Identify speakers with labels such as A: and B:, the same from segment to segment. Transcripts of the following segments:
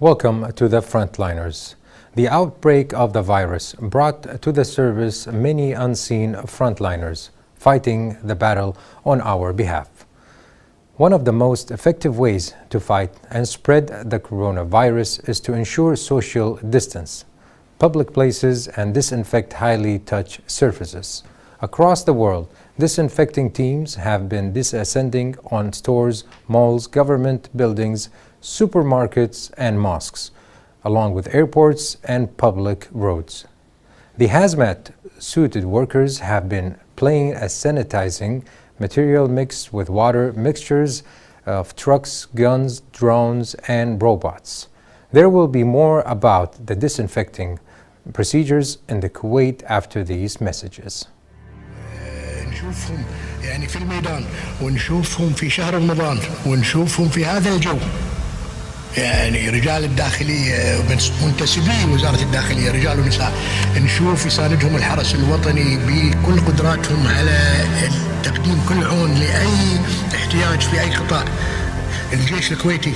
A: Welcome to the Frontliners. The outbreak of the virus brought to the service many unseen frontliners fighting the battle on our behalf. One of the most effective ways to fight and spread the coronavirus is to ensure social distance, public places, and disinfect highly touched surfaces. Across the world, disinfecting teams have been descending on stores, malls, government buildings, supermarkets, and mosques, along with airports and public roads. The hazmat-suited workers have been playing a sanitizing material mixed with water mixtures of trucks, guns, drones, and robots. There will be more about the disinfecting procedures in the Kuwait after these messages.
B: نشوفهم يعني في الميدان ونشوفهم في شهر رمضان ونشوفهم في هذا الجو، يعني رجال الداخلية منتسبين وزارة الداخلية رجال ونساء، نشوف يساندهم الحرس الوطني بكل قدراتهم على تقديم كل عون لأي احتياج في أي قطاع. الجيش الكويتي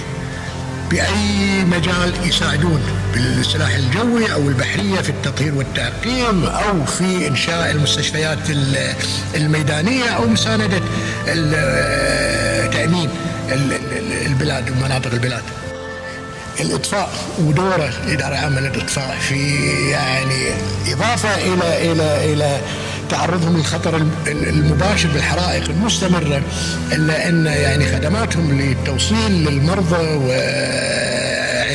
B: بأي مجال يساعدون بالسلاح الجوي أو البحرية في التطهير والتعقيم أو في إنشاء المستشفيات الميدانية أو مساندة تأمين البلاد ومناطق البلاد. الإطفاء ودوره إدارة عامة للإطفاء في يعني إضافة إلى تعرضهم للخطر المباشر بالحرائق المستمرة، إلا أن يعني خدماتهم للتوصيل للمرضى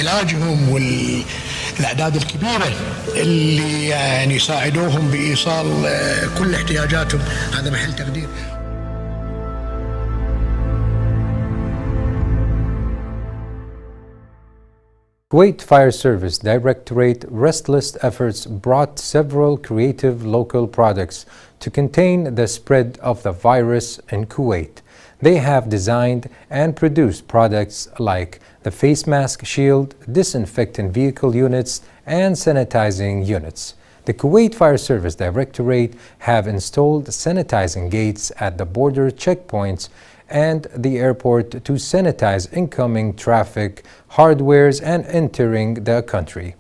B: وعلاجهم والأعداد الكبيرة اللي يعني يساعدوهم بإيصال كل احتياجاتهم، هذا محل تقدير.
A: Kuwait Fire Service Directorate restless efforts brought several creative local products to contain the spread of the virus in Kuwait. They have designed and produced products like the face mask shield, disinfectant vehicle units, and sanitizing units. The Kuwait Fire Service Directorate have installed sanitizing gates at the border checkpoints and the airport to sanitize incoming traffic, hardwares, and entering the country.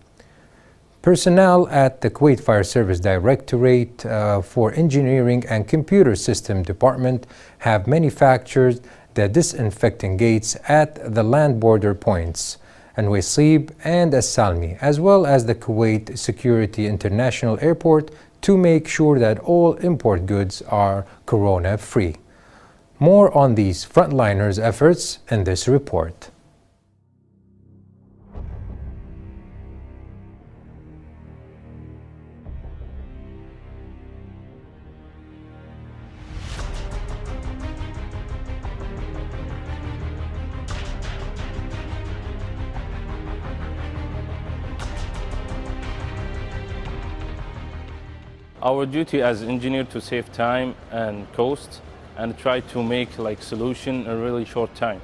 A: Personnel at the Kuwait Fire Service Directorate for Engineering and Computer System Department have manufactured the disinfecting gates at the land border points, Al-Wasib and Al-Salmi, as well as the Kuwait Security International Airport to make sure that all import goods are corona-free. More on these frontliners' efforts in this report.
C: Our duty as engineer to save time and cost and try to make solution in a really short time.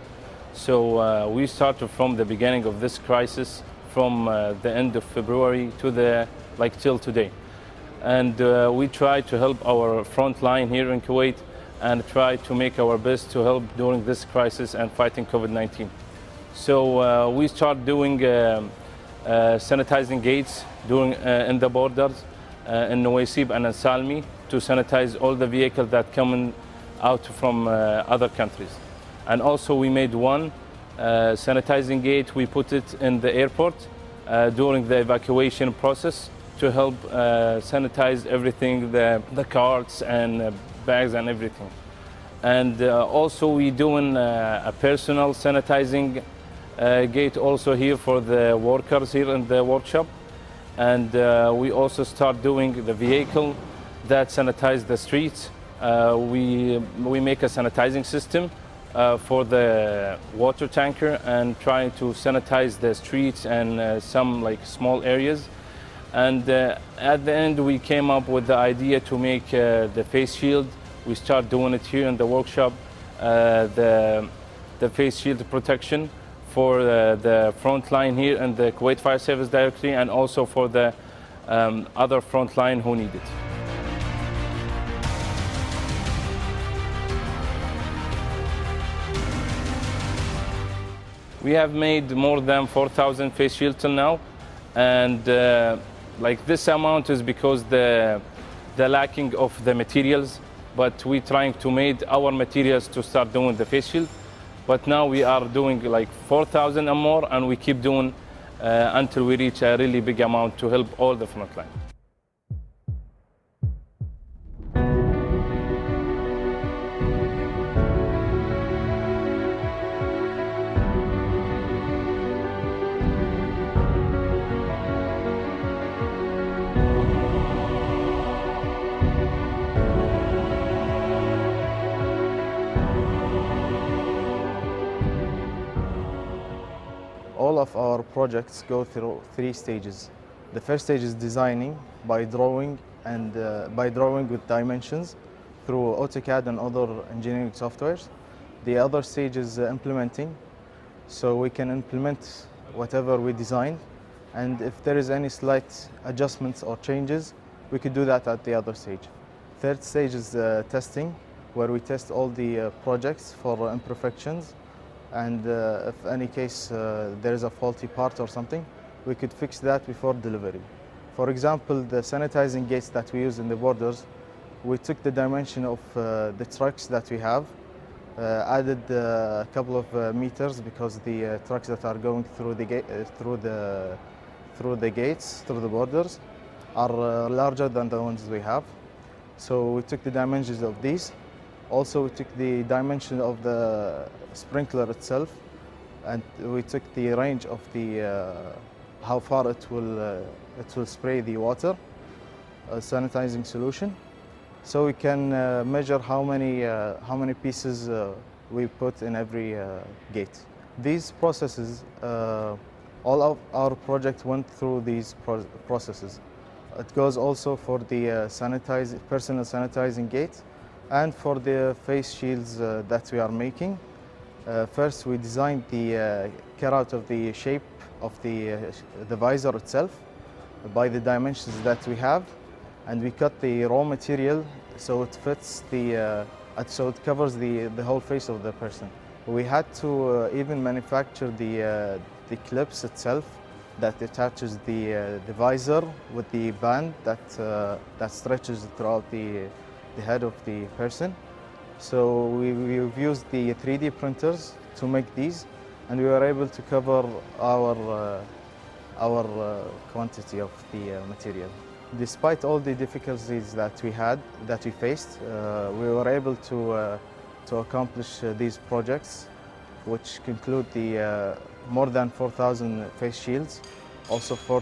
C: So we started from the beginning of this crisis, from the end of February to till today. And we try to help our front line here in Kuwait and try to make our best to help during this crisis and fighting COVID-19. So we start doing sanitizing gates in the borders in Al-Wasib and Al-Salmi to sanitize all the vehicles that come out from other countries. And also we made one sanitizing gate, we put it in the airport during the evacuation process to help sanitize everything, the carts and bags and everything. And also we doing a personal sanitizing gate also here for the workers here in the workshop. And we also start doing the vehicle that sanitize the streets. We make a sanitizing system for the water tanker and try to sanitize the streets and some small areas. And at the end we came up with the idea to make the face shield. We start doing it here in the workshop, the face shield protection for the front line here in the Kuwait Fire Service Directory and also for the other front line who need it. We have made more than 4,000 face shields till now, and like this amount is because the lacking of the materials, but we're trying to make our materials to start doing the face shield. But now we are doing like 4,000 and more, and we keep doing until we reach a really big amount to help all the front line.
D: All of our projects go through 3 stages. The first stage is designing by drawing with dimensions through AutoCAD and other engineering softwares. The other stage is implementing, so we can implement whatever we design, and if there is any slight adjustments or changes, we could do that at the other stage. Third stage is testing, where we test all the projects for imperfections, and if any case there is a faulty part or something, we could fix that before delivery. For example, the sanitizing gates that we use in the borders, we took the dimension of the trucks that we have, added a couple of meters because the trucks that are going through the gates, through the borders, are larger than the ones we have. So we took the dimensions of these. Also, we took the dimension of the sprinkler itself, and we took the range of the how far it will spray the water, sanitizing solution, so we can measure how many pieces we put in every gate. These processes, all of our project went through these processes. It goes also for the personal sanitizing gate, and for the face shields that we are making. First, we designed the cutout of the shape of the visor itself by the dimensions that we have, and we cut the raw material so it fits so it covers the whole face of the person. We had to even manufacture the clips itself that attaches the visor with the band that stretches throughout the head of the person. So we've used the 3D printers to make these, and we were able to cover our quantity of the material. Despite all the difficulties that we faced, we were able to accomplish these projects, which conclude the more than 4,000 face shields, also 4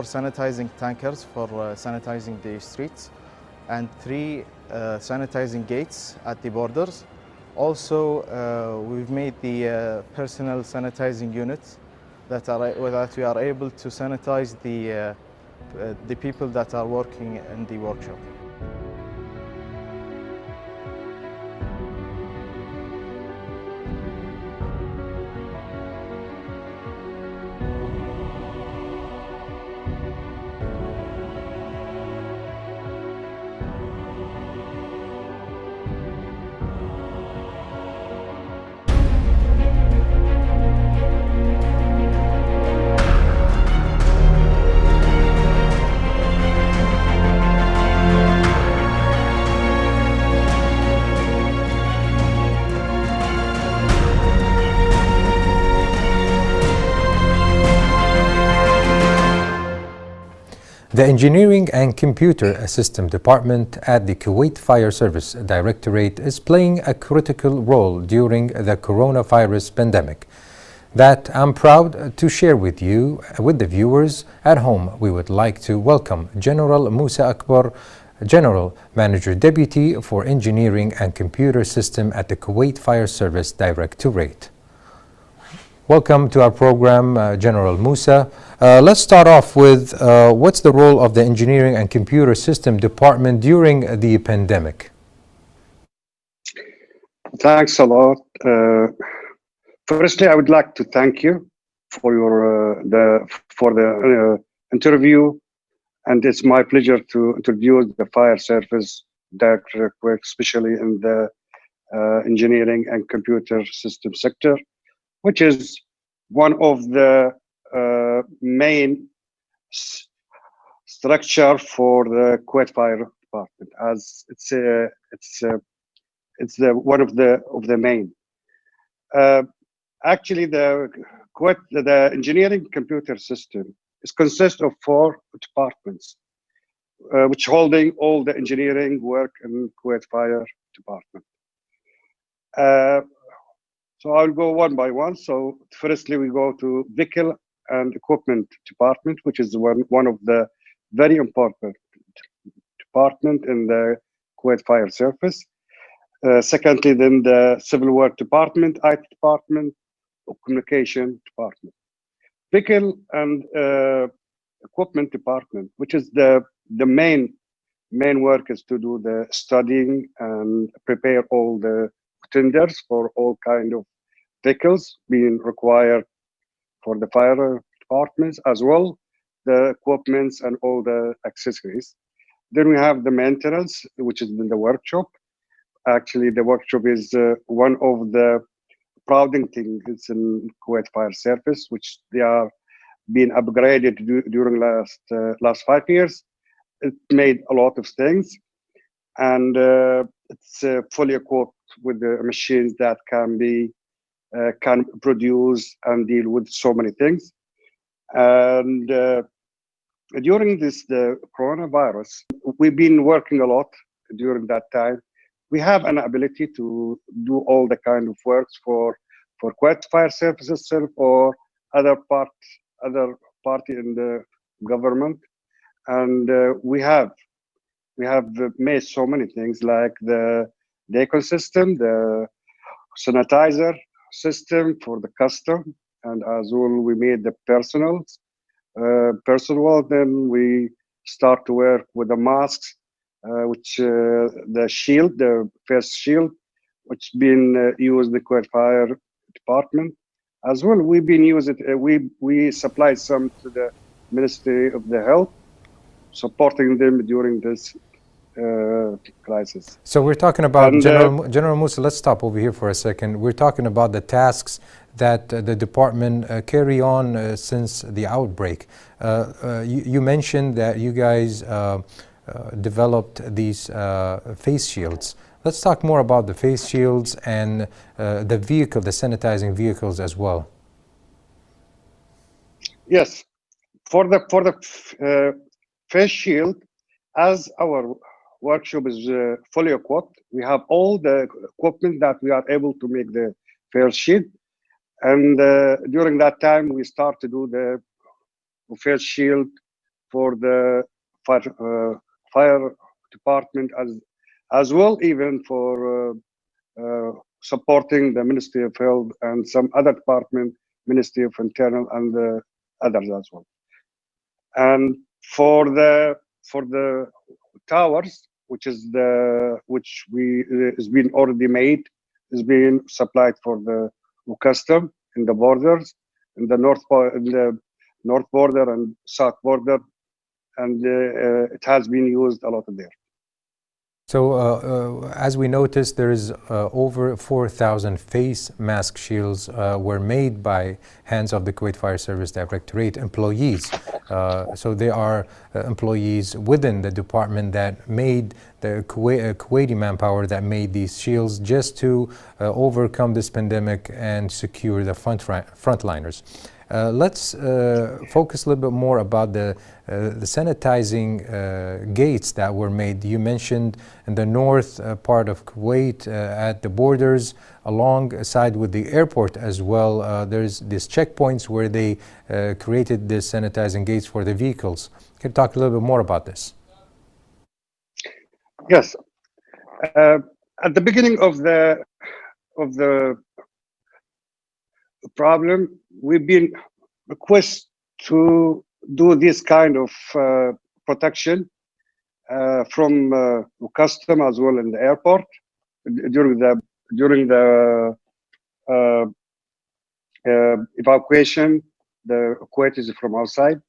D: sanitizing tankers for sanitizing the streets, and 3 sanitizing gates at the borders. Also, we've made the personal sanitizing units that we are able to sanitize the people that are working in the workshop.
A: The Engineering and Computer System Department at the Kuwait Fire Service Directorate is playing a critical role during the coronavirus pandemic that I'm proud to share with you, with the viewers at home. We would like to welcome General Musa Akbar, General Manager Deputy for Engineering and Computer System at the Kuwait Fire Service Directorate. Welcome to our program, General Musa. Let's start off with what's the role of the Engineering and Computer System Department during the pandemic?
E: Thanks a lot. Firstly, I would like to thank you for the interview, and it's my pleasure to introduce the Fire Service Directorate, especially in the Engineering and Computer System sector, which is one of the main structure for the Kuwait Fire Department, as it's the one of the main. Actually, the engineering computer system consists of 4 departments, which holding all the engineering work in Kuwait Fire Department. So I'll go one by one. So firstly, we go to Vehicle and Equipment Department, which is one of the very important department in the Kuwait Fire Service. Secondly, then the Civil Work Department, IT Department, Communication Department. Vehicle and Equipment Department, which is the main work is to do the studying and prepare all the tenders for all kind of vehicles being required for the fire departments, as well the equipments and all the accessories. Then we have the maintenance, which is in the workshop. Actually, the workshop is one of the prouding things in Kuwait Fire Service, which they are being upgraded during last 5 years. It made a lot of things, and it's fully equipped with the machines that can produce and deal with so many things. And during the coronavirus, we've been working a lot during that time. We have an ability to do all the kind of works for Kuwait Fire Service itself or other party in the government, and we have made so many things like the decon system, the sanitizer system for the custom, and as well we made the personal. Then we start to work with the masks, which the shield, the face shield, which been used in the Kuwait Fire Department. As well, we've been using we supplied some to the Ministry of the Health, supporting them during this crisis.
A: So we're talking about General Musa. Let's stop over here for a second. We're talking about the tasks that the department carry on since the outbreak. You mentioned that you guys developed these face shields. Let's talk more about the face shields and the vehicle, the sanitizing vehicles as well.
E: Yes, for the face shield, as our workshop is fully equipped, we have all the equipment that we are able to make the face shield. And during that time, we start to do the face shield for the fire department as well, even for supporting the Ministry of Health and some other department, Ministry of Internal and others as well. And for the towers, which is been already made, is being supplied for the custom in the borders, in the north border and south border, and it has been used a lot there.
A: So as we noticed, there is over 4,000 face mask shields were made by hands of the Kuwait Fire Service Directorate employees. So they are employees within the department that made the Kuwaiti manpower that made these shields just to overcome this pandemic and secure the frontliners. Let's focus a little bit more about the sanitizing gates that were made. You mentioned in the north part of Kuwait at the borders alongside with the airport as well. There's these checkpoints where they created the sanitizing gates for the vehicles. Can you talk a little bit more about this?
E: Yes. At the beginning of the problem, we've been requested to do this kind of protection from custom as well in the airport during the evacuation. The Kuwaitis from outside,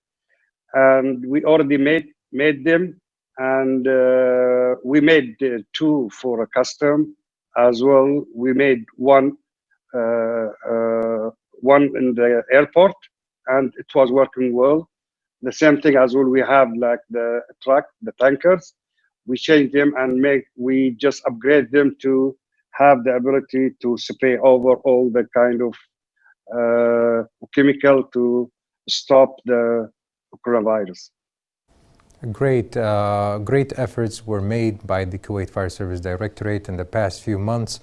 E: and we already made them, and we made 2 for a custom as well. We made one one in the airport, and it was working well. The same thing as well. We have like the truck, the tankers. We change them and we just upgrade them to have the ability to spray over all the kind of chemical to stop the coronavirus.
A: Great efforts were made by the Kuwait Fire Service Directorate in the past few months.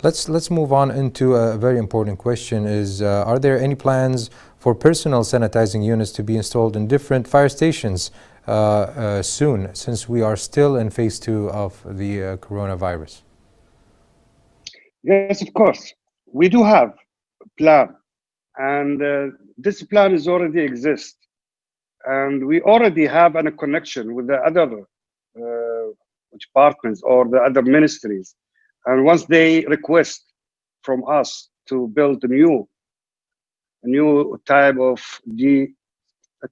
A: Let's move on into a very important question: are there any plans for personal sanitizing units to be installed in different fire stations soon, since we are still in phase 2 of the coronavirus?
E: Yes, of course. We do have a plan, and this plan is already exists. And we already have a connection with the other departments or the other ministries. And once they request from us to build a new type of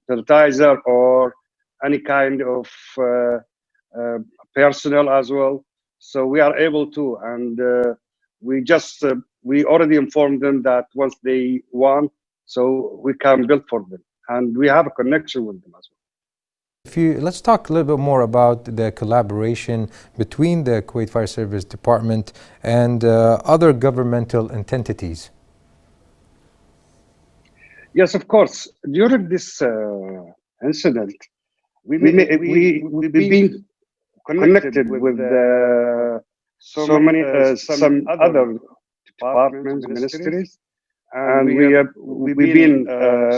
E: sanitizer or any kind of personnel as well, so we are able to. And we already informed them that once they want, so we can build for them. And we have a connection with them as well.
A: Let's talk a little bit more about the collaboration between the Kuwait Fire Service Department and other governmental entities.
E: Yes, of course. During this incident, we've been connected with some other departments, ministries. And we've been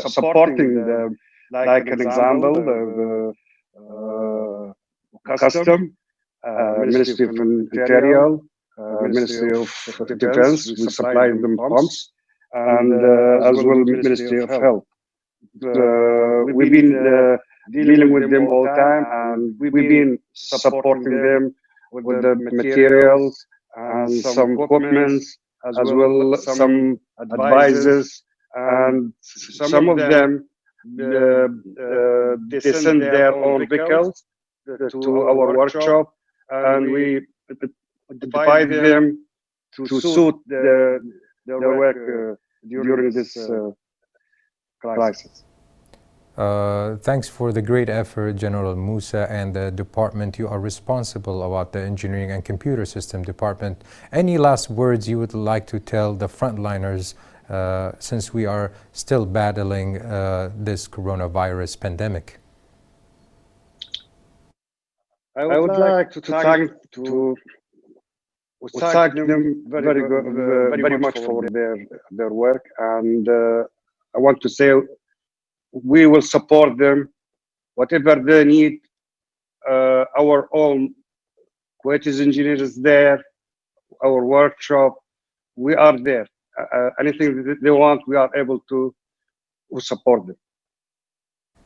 E: supporting the, like an example, the custom, Ministry of Interior, Ministry of Defense. We supply them pumps, and as well Ministry of Health. We've been dealing with them all the time, and we've been supporting them with the materials and some equipment, as well some advisors, and some of them they send their own vehicles to our workshop, and we divide them to suit their work during this crisis.
A: Thanks for the great effort, General Musa, and the department. You are responsible about the Engineering and Computer System Department. Any last words you would like to tell the frontliners since we are still battling this coronavirus pandemic?
E: I would like to thank them very much for their work, and I want to say we will support them whatever they need. Our own Kuwaitis engineers there, our workshop, we are there. Anything that they want, we are able to support them.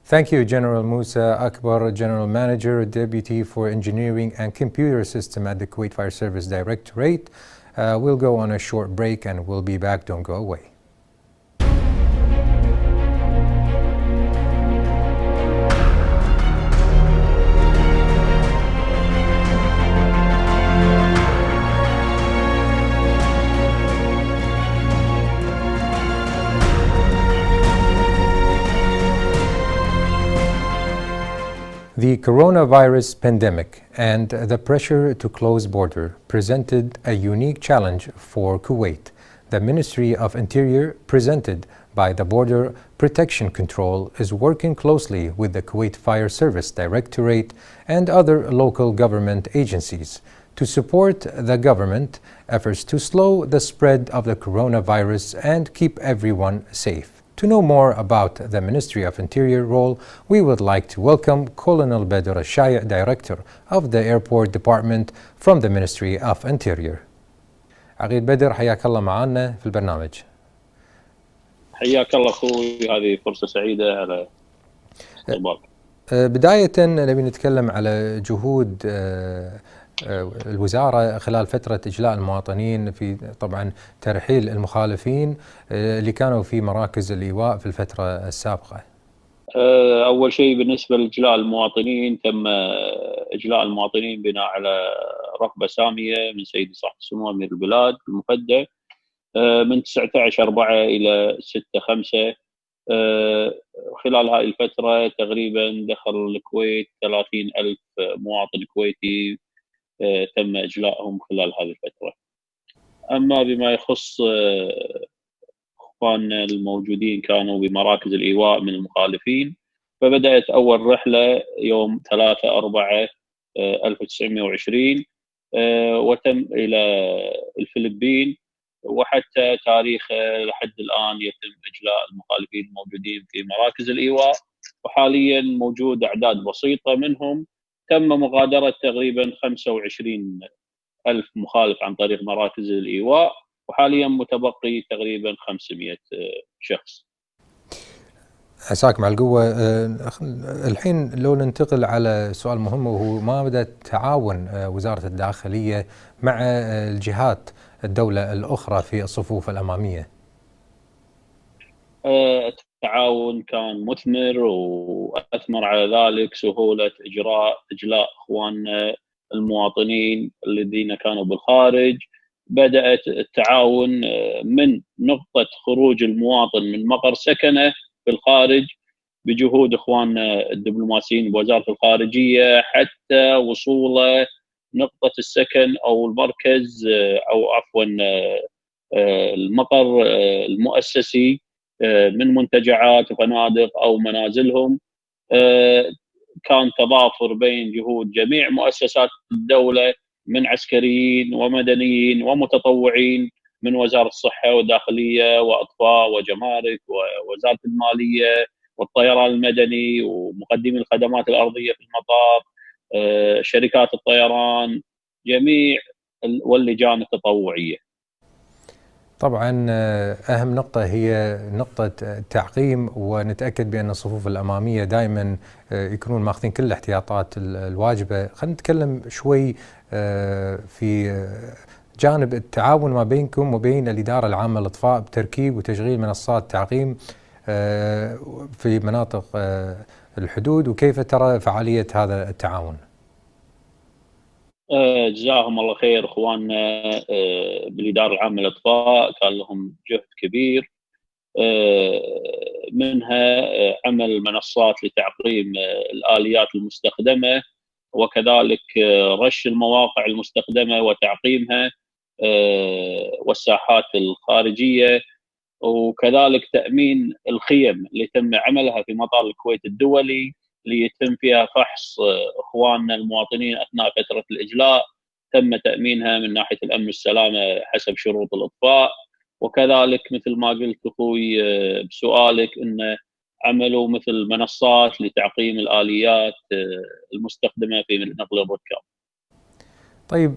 A: Thank you, General Musa Akbar, General Manager, Deputy for Engineering and Computer System at the Kuwait Fire Service Directorate. We'll go on a short break and we'll be back. Don't go away. The coronavirus pandemic and the pressure to close border presented a unique challenge for Kuwait. The Ministry of Interior, presented by the Border Protection Control, is working closely with the Kuwait Fire Service Directorate and other local government agencies to support the government efforts to slow the spread of the coronavirus and keep everyone safe. To know more about the Ministry of Interior role, we would like to welcome Colonel Badr Al-Shaya, Director of the Airport Department from the Ministry of Interior. عقيد بدر، حياك الله معنا في البرنامج.
F: حياك الله أخوي، هذه فرصة سعيدة على استقبالك.
A: بداية نبي نتكلم على جهود الوزارة خلال فترة إجلاء المواطنين في طبعا ترحيل المخالفين اللي كانوا في مراكز الإيواء في الفترة السابقة.
F: أول شيء بالنسبة لإجلاء المواطنين، تم إجلاء المواطنين بناء على رغبة سامية من سيد صاحب السمو أمير البلاد المفدى من 19/4 إلى 6/5. خلال هذه الفترة تقريبا دخل الكويت 30,000 مواطن كويتي تم إجلائهم خلال هذه الفترة. أما بما يخص إخواننا الموجودين كانوا بمراكز الإيواء من المخالفين، فبدأت أول رحلة يوم 3/4/1920 وتم إلى الفلبين، وحتى تاريخ لحد الآن يتم إجلاء المخالفين الموجودين في مراكز الإيواء، وحاليا موجود أعداد بسيطة منهم. تم مغادرة تقريبا 25,000 مخالف عن طريق مراكز الإيواء، وحاليا متبقي تقريبا 500 شخص.
A: عساك مع القوة. الحين لو ننتقل على سؤال مهم، وهو ما مدى تعاون وزارة الداخلية مع الجهات الدولة الأخرى في الصفوف الأمامية؟
F: التعاون كان مثمر، وأثمر على ذلك سهولة إجلاء إخواننا المواطنين الذين كانوا بالخارج. بدأت التعاون من نقطة خروج المواطن من مقر سكنه في الخارج بجهود إخواننا الدبلوماسيين بوزارة الخارجية، حتى وصوله نقطة السكن أو المركز أو عفوا المقر المؤسسي من منتجعات وفنادق أو منازلهم. كان تضافر بين جهود جميع مؤسسات الدولة من عسكريين ومدنيين ومتطوعين من وزارة الصحة والداخلية وأطفاء وجمارك ووزارة المالية والطيران المدني ومقدمي الخدمات الأرضية في المطار، شركات الطيران، جميع واللجان التطوعية.
A: طبعا أهم نقطة هي نقطة التعقيم، ونتأكد بأن الصفوف الأمامية دائما يكونون ماخذين كل الاحتياطات الواجبة. خلينا نتكلم شوي في جانب التعاون ما بينكم وبين الإدارة العامة للإطفاء بتركيب وتشغيل منصات تعقيم في مناطق الحدود، وكيف ترى فعالية هذا التعاون؟
F: جزاهم الله خير اخواننا بالاداره العامه للاطفاء، كان لهم جهد كبير، منها عمل منصات لتعقيم الاليات المستخدمه، وكذلك رش المواقع المستخدمه وتعقيمها والساحات الخارجيه، وكذلك تامين الخيم اللي تم عملها في مطار الكويت الدولي ليتم فيها فحص اخواننا المواطنين اثناء فتره الاجلاء. تم تامينها من ناحيه الامن والسلامه حسب شروط الاطفاء. وكذلك مثل ما قلت اخوي بسؤالك ان عملوا مثل منصات لتعقيم الاليات المستخدمه في نقل الركاب.
A: طيب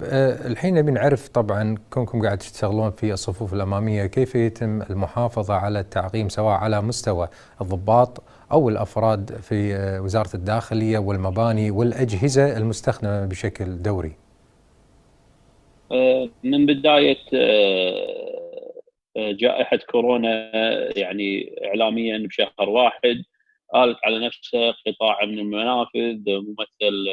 A: الحين نبي نعرف، طبعا كونكم قاعد تشتغلون في الصفوف الأمامية، كيف يتم المحافظة على التعقيم سواء على مستوى الضباط أو الأفراد في وزارة الداخلية والمباني والأجهزة المستخدمة بشكل دوري؟
F: من بداية جائحة كورونا، يعني إعلاميا بشهر 1 قالت على نفسها قطاع من المنافذ ممثل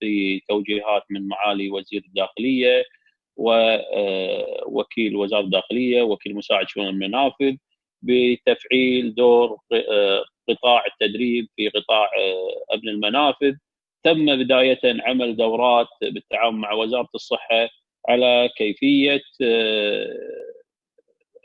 F: بتوجيهات من معالي وزير الداخلية ووكيل وزارة الداخلية وكيل مساعد شؤون المنافذ بتفعيل دور قطاع التدريب في قطاع أمن المنافذ. تم بداية عمل دورات بالتعاون مع وزارة الصحة على كيفية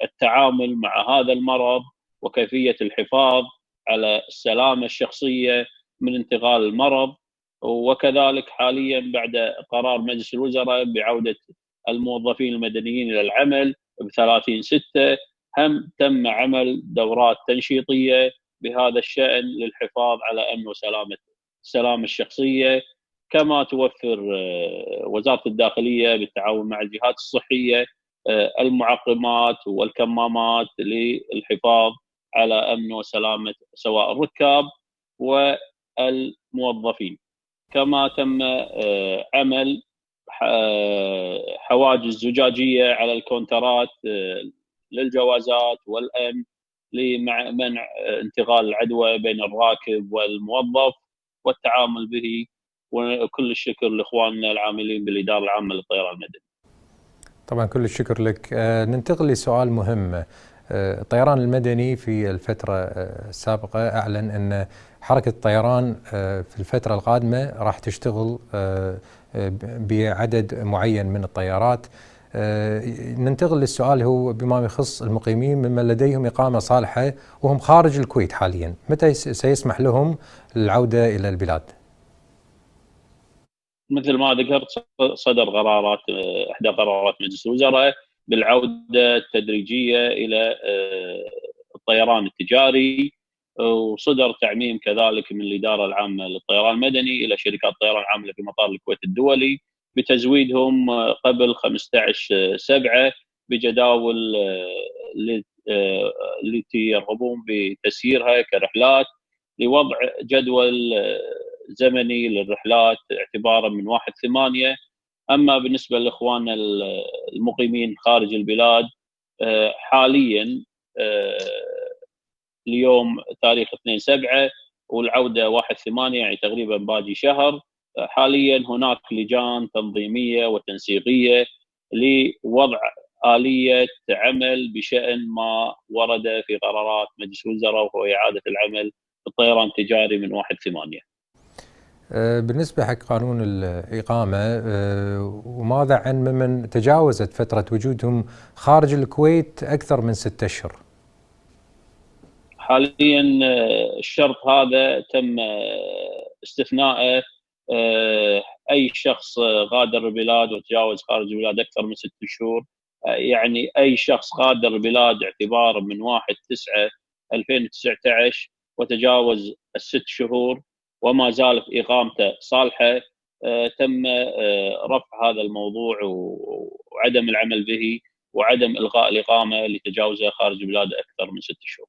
F: التعامل مع هذا المرض وكيفية الحفاظ على السلامة الشخصية من انتقال المرض. وكذلك حاليا بعد قرار مجلس الوزراء بعودة الموظفين المدنيين إلى العمل ب30/6 هم تم عمل دورات تنشيطية بهذا الشأن للحفاظ على أمن وسلامة السلامة الشخصية، كما توفر وزارة الداخلية بالتعاون مع الجهات الصحية المعقمات والكمامات للحفاظ على أمن وسلامة سواء الركاب والموظفين. كما تم عمل حواجز زجاجية على الكونترات للجوازات والأمن لمنع انتقال العدوى بين الراكب والموظف والتعامل به. وكل الشكر لاخواننا العاملين بالاداره العامه للطيران المدني.
A: طبعا كل الشكر لك. ننتقل لسؤال مهم. الطيران المدني في الفترة السابقة أعلن أن حركة الطيران في الفترة القادمة راح تشتغل بعدد معين من الطيارات. ننتقل للسؤال هو بما يخص المقيمين ممن لديهم إقامة صالحة وهم خارج الكويت حاليا، متى سيسمح لهم العودة إلى البلاد؟
F: مثل ما ذكرت صدر قرارات احدى قرارات مجلس الوزراء بالعوده التدريجيه الى الطيران التجاري، وصدر تعميم كذلك من الاداره العامه للطيران المدني الى شركات الطيران العامه في مطار الكويت الدولي بتزويدهم قبل 15/7 بجداول التي يرغبون بتسييرها كرحلات، لوضع جدول زمني للرحلات اعتبارا من 1/8. أما بالنسبة لإخواننا المقيمين خارج البلاد حاليا اليوم تاريخ 2/7 والعودة 1/8، يعني تقريبا باقي شهر. حاليا هناك لجان تنظيمية وتنسيقية لوضع آلية عمل بشأن ما ورد في قرارات مجلس الوزراء وهو إعادة العمل بالطيران التجاري من 1/8.
A: بالنسبة حق قانون الإقامة، وماذا عن ممن تجاوزت فترة وجودهم خارج الكويت أكثر من 6 أشهر؟
F: حاليا الشرط هذا تم استثناءه. أي شخص غادر البلاد وتجاوز خارج البلاد أكثر من 6 شهور، يعني أي شخص غادر البلاد اعتبارا من 1/9/2019 وتجاوز ال6 شهور وما زالت إقامته صالحة، تم رفع هذا الموضوع وعدم العمل به وعدم إلغاء الإقامة لتجاوزها خارج البلاد أكثر من 6 شهور.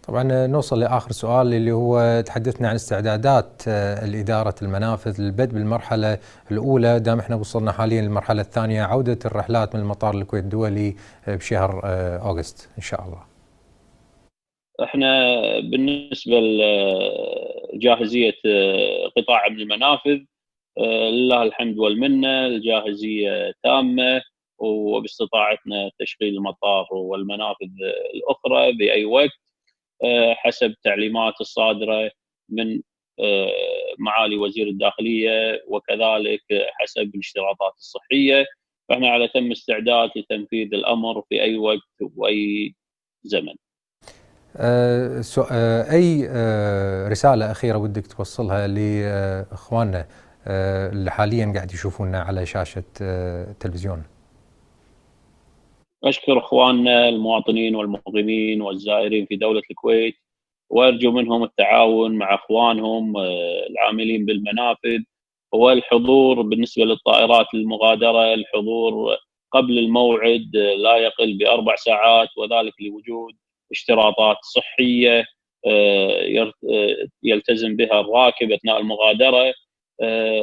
A: طبعا نوصل لآخر سؤال اللي هو تحدثنا عن استعدادات الإدارة المنافذ للبدء بالمرحلة الأولى، دام احنا وصلنا حاليا للمرحلة الثانية، عودة الرحلات من المطار الكويت الدولي بشهر أغسطس إن شاء الله.
F: احنا بالنسبة لجاهزية قطاع من المنافذ لله الحمد والمنة، الجاهزية تامة وباستطاعتنا تشغيل المطار والمنافذ الأخرى بأي وقت حسب تعليمات الصادرة من معالي وزير الداخلية وكذلك حسب الاشتراطات الصحية، فاحنا على تم استعداد لتنفيذ الأمر في أي وقت وأي زمن.
A: أي رسالة أخيرة ودك توصلها لإخواننا اللي حاليا قاعد يشوفونا على شاشة التلفزيون؟
F: أشكر إخواننا المواطنين والمقيمين والزائرين في دولة الكويت، وأرجو منهم التعاون مع إخوانهم العاملين بالمنافذ والحضور بالنسبة للطائرات المغادرة، الحضور قبل الموعد لا يقل ب4 ساعات، وذلك لوجود اشتراطات صحية يلتزم بها الراكب أثناء المغادرة،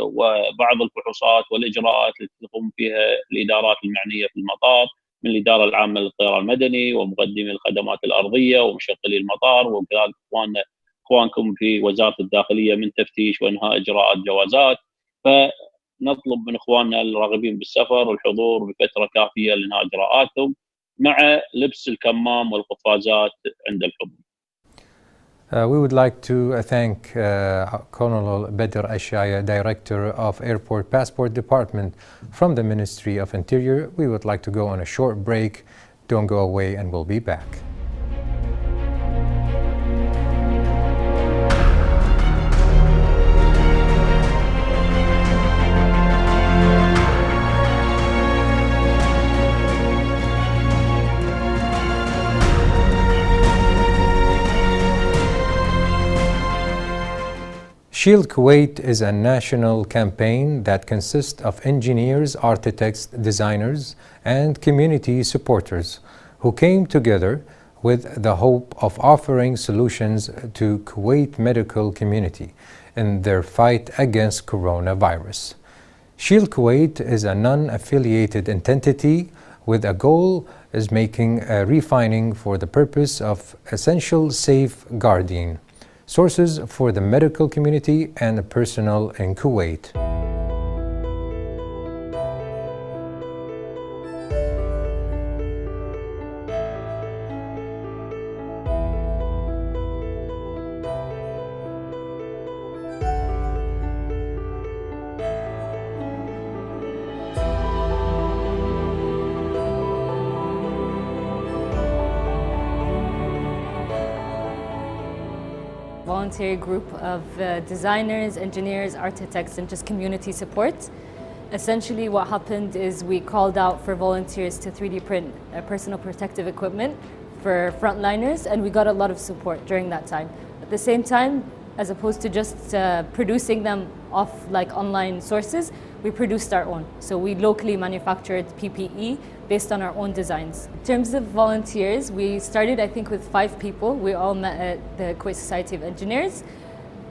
F: وبعض الفحوصات والإجراءات التي تقوم فيها الإدارات المعنية في المطار من الإدارة العامة للطيران المدني ومقدمي الخدمات الأرضية ومشغلي المطار، وكذلك إخوانكم في وزارة الداخلية من تفتيش وإنهاء إجراءات جوازات. فنطلب من إخواننا الراغبين بالسفر الحضور بفترة كافية لإنهاء إجراءاتهم مع لبس الكمام والقفازات عند الحضور.
A: We would like to thank Colonel Bedr Ashaya, Director of Airport Passport Department from the Ministry of Interior. We would like to go on a short break. Don't go away and we'll be back. Shield Kuwait is a national campaign that consists of engineers, architects, designers, and community supporters who came together with the hope of offering solutions to Kuwait medical community in their fight against coronavirus. Shield Kuwait is a non-affiliated entity with a goal is making a refining for the purpose of essential safeguarding sources for the medical community and the personnel in Kuwait.
G: voluntary group of designers, engineers, architects, and just community support. Essentially what happened is we called out for volunteers to 3D print personal protective equipment for frontliners, and we got a lot of support during that time. At the same time, as opposed to just producing them off like online sources, we produced our own. So we locally manufactured PPE based on our own designs. In terms of volunteers, we started I think with 5 people. We all met at the Kuwait Society of Engineers.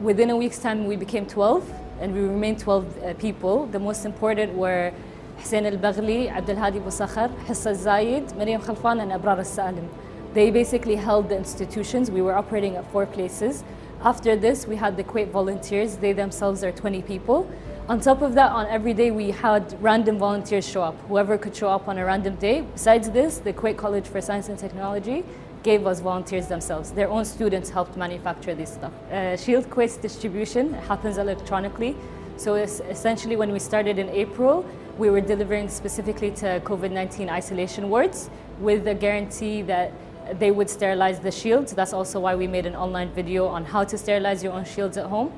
G: Within a week's time we became 12, and we remained 12 people. The most important were Hussein al-Baghli, Abdel Hadi Bousakhar, Hissa Zayed, Maryam Khalfan, and Abrar al-Salim. They basically held the institutions. We were operating at 4 places. After this, we had the Kuwait volunteers. They themselves are 20 people. On top of that, on every day, we had random volunteers show up. Whoever could show up on a random day. Besides this, the Kuwait College for Science and Technology gave us volunteers themselves. Their own students helped manufacture this stuff. Shield Kuwait's distribution happens electronically. So essentially, when we started in April, we were delivering specifically to COVID-19 isolation wards with the guarantee that they would sterilize the shields. That's also why we made an online video on how to sterilize your own shields at home.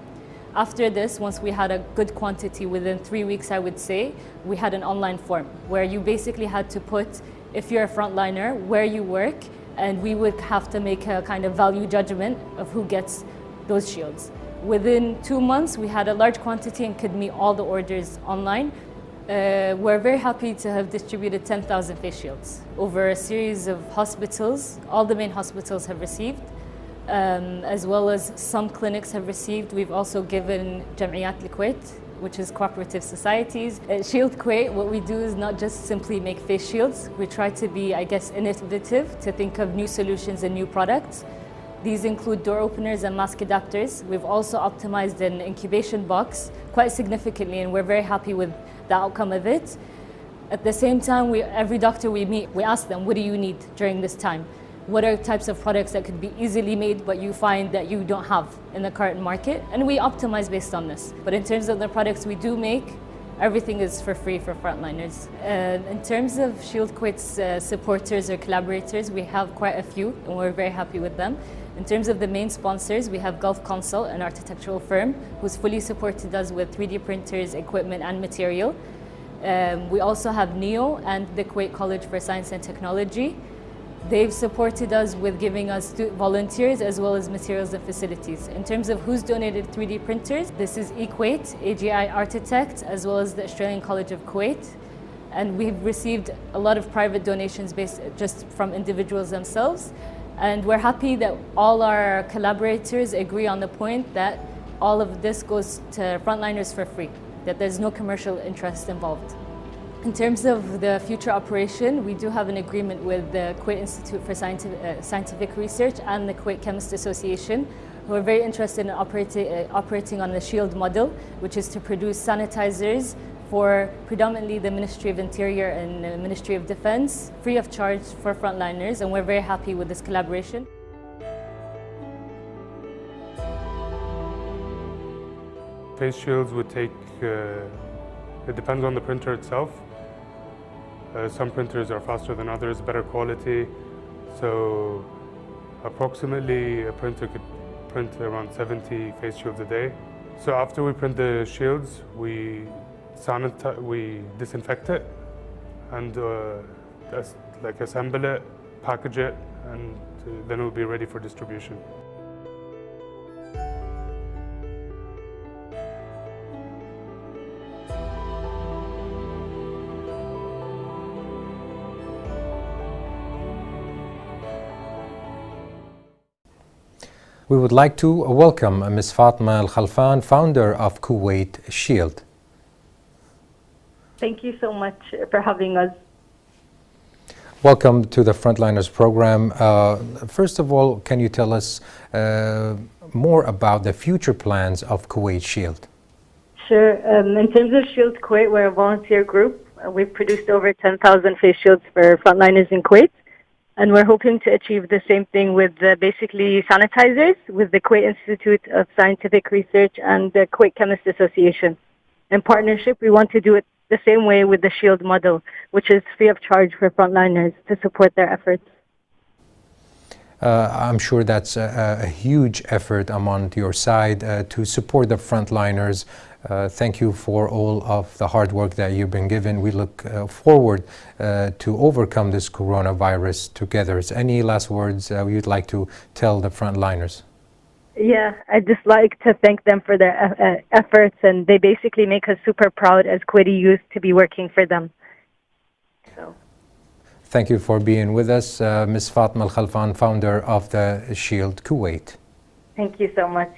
G: After this, once we had a good quantity, within 3 weeks, I would say, we had an online form where you basically had to put, if you're a frontliner, where you work, and we would have to make a kind of value judgment of who gets those shields. Within 2 months, we had a large quantity and could meet all the orders online. We're very happy to have distributed 10,000 face shields over a series of hospitals. All the main hospitals have received, as well as some clinics have received. We've also given Jam'iyat al-Kuwait, which is cooperative societies. At Shield Kuwait, what we do is not just simply make face shields. We try to be, I guess, innovative, to think of new solutions and new products. These include door openers and mask adapters. We've also optimized an incubation box quite significantly, and we're very happy with the outcome of it. At the same time, every doctor we meet, we ask them, what do you need during this time? What are types of products that could be easily made but you find that you don't have in the current market? And we optimize based on this. But in terms of the products we do make, everything is for free for frontliners. In terms of Shield Kuwait's supporters or collaborators, we have quite a few, and we're very happy with them. In terms of the main sponsors, we have Gulf Consult, an architectural firm, who's fully supported us with 3D printers, equipment, and material. We also have NEO and the Kuwait College for Science and Technology. They've supported us with giving us volunteers as well as materials and facilities. In terms of who's donated 3D printers, this is eQuwait, AGI Architect, as well as the Australian College of Kuwait. And we've received a lot of private donations based just from individuals themselves. And we're happy that all our collaborators agree on the point that all of this goes to frontliners for free, that there's no commercial interest involved. In terms of the future operation, we do have an agreement with the Kuwait Institute for Scientific Research and the Kuwait Chemist Association, who are very interested in operating on the SHIELD model, which is to produce sanitizers for predominantly the Ministry of Interior and the Ministry of Defense, free of charge for frontliners, and we're very happy with this collaboration.
H: Face shields would take, it depends on the printer itself. Some printers are faster than others, better quality. So approximately a printer could print around 70 face shields a day. So after we print the shields, we disinfect it and assemble it, package it, and then it will be ready for distribution.
A: We would like to welcome Ms. Fatma Al-Khalfan, founder of Kuwait Shield.
I: Thank you so much for having us.
A: Welcome to the Frontliners program. First of all, can you tell us more about the future plans of Kuwait Shield?
I: Sure. In terms of Shield Kuwait, we're a volunteer group. We've produced over 10,000 face shields for frontliners in Kuwait. And we're hoping to achieve the same thing with basically sanitizers with the Kuwait Institute of Scientific Research and the Kuwait Chemist Association. In partnership, we want to do it the same way with the SHIELD model, which is free of charge for frontliners to support their efforts.
A: I'm sure that's a huge effort among your side to support the frontliners. Thank you for all of the hard work that you've been given. We look forward to overcome this coronavirus together. Is any last words you'd like to tell the frontliners?
I: Yeah, I'd just like to thank them for their efforts, and they basically make us super proud as Kuwaiti youth to be working for them. So.
A: Thank you for being with us, Ms. Fatma Al-Khalfan, founder of the Shield Kuwait.
I: Thank you so much.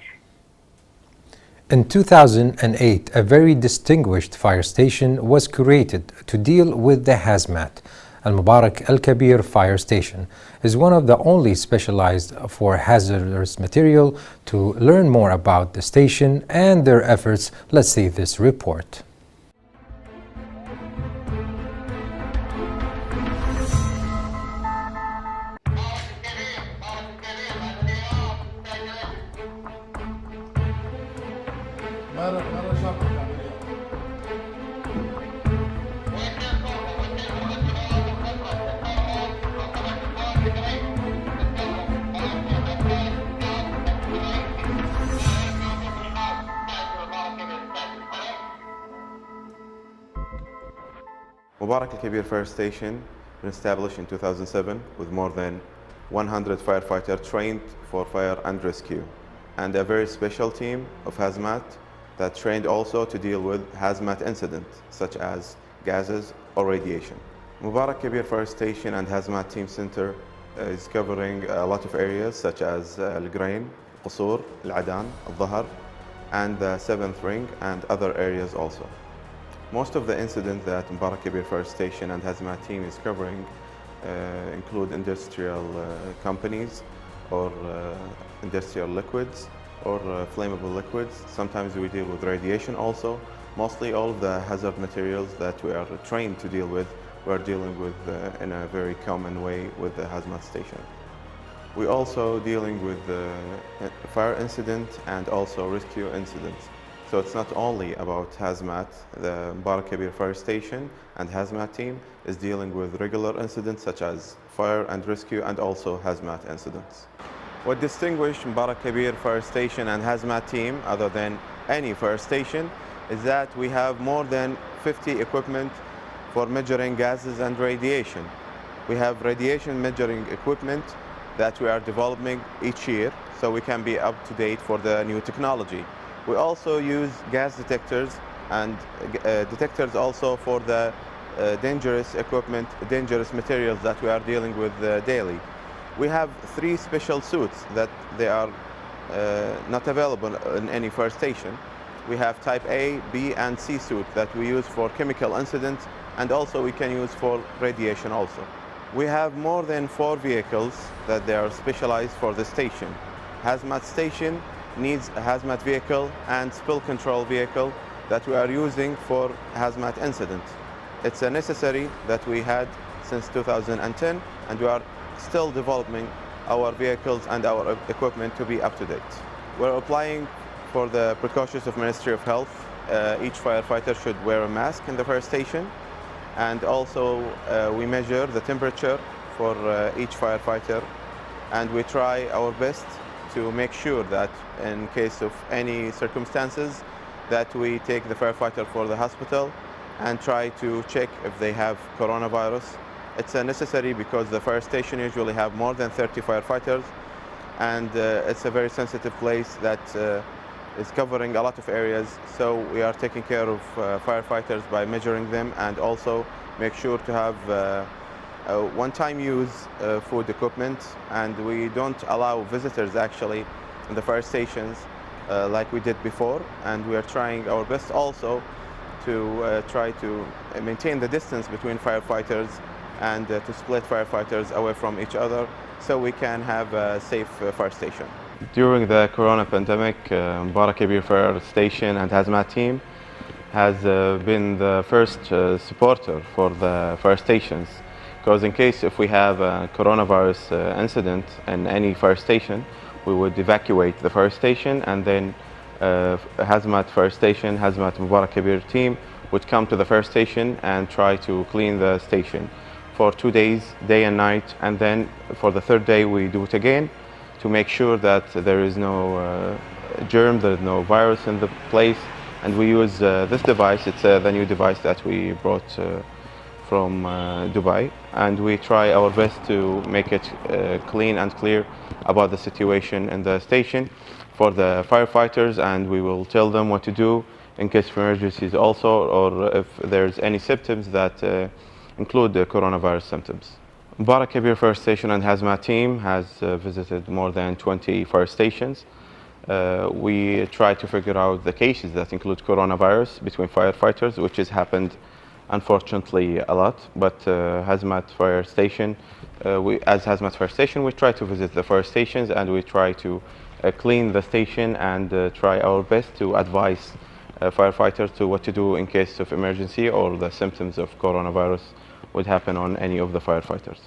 A: In 2008, a very distinguished fire station was created to deal with the hazmat. Al-Mubarak Al-Kabir Fire Station is one of the only specialized for hazardous material. To learn more about the station and their efforts, let's see this report.
J: Mubarak Al-Kabir Fire Station was established in 2007 with more than 100 firefighters trained for fire and rescue, and a very special team of hazmat that trained also to deal with hazmat incidents such as gases or radiation. Mubarak Al-Kabir Fire Station and Hazmat Team Center is covering a lot of areas such as Al-Grain, Qusur, Al-Adan, Al-Dhahar, and the 7th Ring and other areas also. Most of the incidents that Mubarak Kabir Fire Station and Hazmat Team is covering include industrial companies or industrial liquids or flammable liquids. Sometimes we deal with radiation also. Mostly all of the hazard materials that we are trained to deal with, we are dealing with in a very common way with the Hazmat Station. We're also dealing with fire incident and also rescue incidents. So it's not only about hazmat. The Mubarak Kabir Fire Station and Hazmat Team is dealing with regular incidents such as fire and rescue and also hazmat incidents. What distinguishes Mubarak Kabir Fire Station and Hazmat Team other than any fire station is that we have more than 50 equipment for measuring gases and radiation. We have radiation measuring equipment that we are developing each year so we can be up to date for the new technology. We also use gas detectors and detectors also for the dangerous equipment, dangerous materials that we are dealing with daily. We have 3 special suits that they are not available in any fire station. We have type A, B, and C suit that we use for chemical incidents, and also we can use for radiation also. We have more than 4 vehicles that they are specialized for the station. Hazmat station needs a hazmat vehicle and spill control vehicle that we are using for hazmat incident. It's a necessary that we had since 2010, and we are still developing our vehicles and our equipment to be up to date. We're applying for the precautions of Ministry of Health. Each firefighter should wear a mask in the fire station, and also we measure the temperature for each firefighter, and we try our best to make sure that in case of any circumstances that we take the firefighter for the hospital and try to check if they have coronavirus. It's necessary because the fire station usually have more than 30 firefighters, and it's a very sensitive place that is covering a lot of areas. So we are taking care of firefighters by measuring them, and also make sure to have one-time use food equipment, and we don't allow visitors actually in the fire stations like we did before, and we are trying our best also to try to maintain the distance between firefighters and to split firefighters away from each other so we can have a safe fire station. During the corona pandemic, Mubarak Kabir Fire Station and Hazmat Team has been the first supporter for the fire stations. Because in case if we have a coronavirus incident in any fire station, we would evacuate the fire station, and then Hazmat Fire Station, Hazmat Mubarak Kabir team would come to the fire station and try to clean the station. for 2 days, day and night, and then for the third day we do it again to make sure that there is no germ, there is no virus in the place. And we use this device. It's the new device that we brought from Dubai, and we try our best to make it clean and clear about the situation in the station for the firefighters, and we will tell them what to do in case of emergencies also, or if there's any symptoms that include the coronavirus symptoms. Mubarak Kabir Fire Station and Hazmat team has visited more than 20 fire stations. We try to figure out the cases that include coronavirus between firefighters, which has happened unfortunately a lot, but Hazmat Fire Station, as Hazmat Fire Station, we try to visit the fire stations and we try to clean the station and try our best to advise firefighters to what to do in case of emergency or the symptoms of coronavirus would happen on any of the firefighters.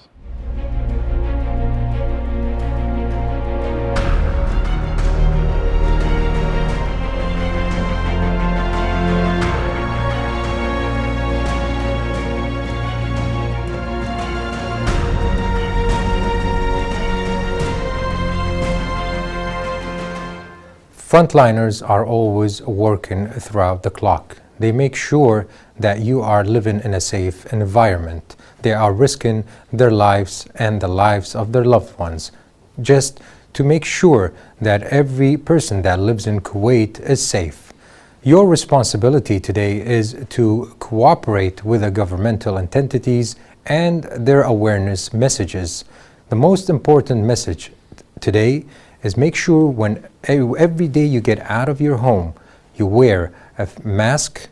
A: Frontliners are always working throughout the clock. They make sure that you are living in a safe environment. They are risking their lives and the lives of their loved ones just to make sure that every person that lives in Kuwait is safe. Your responsibility today is to cooperate with the governmental entities and their awareness messages. The most important message today is make sure when every day you get out of your home, you wear a mask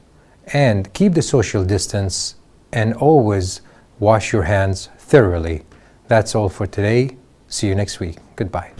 A: and keep the social distance and always wash your hands thoroughly. That's all for today. See you next week. Goodbye.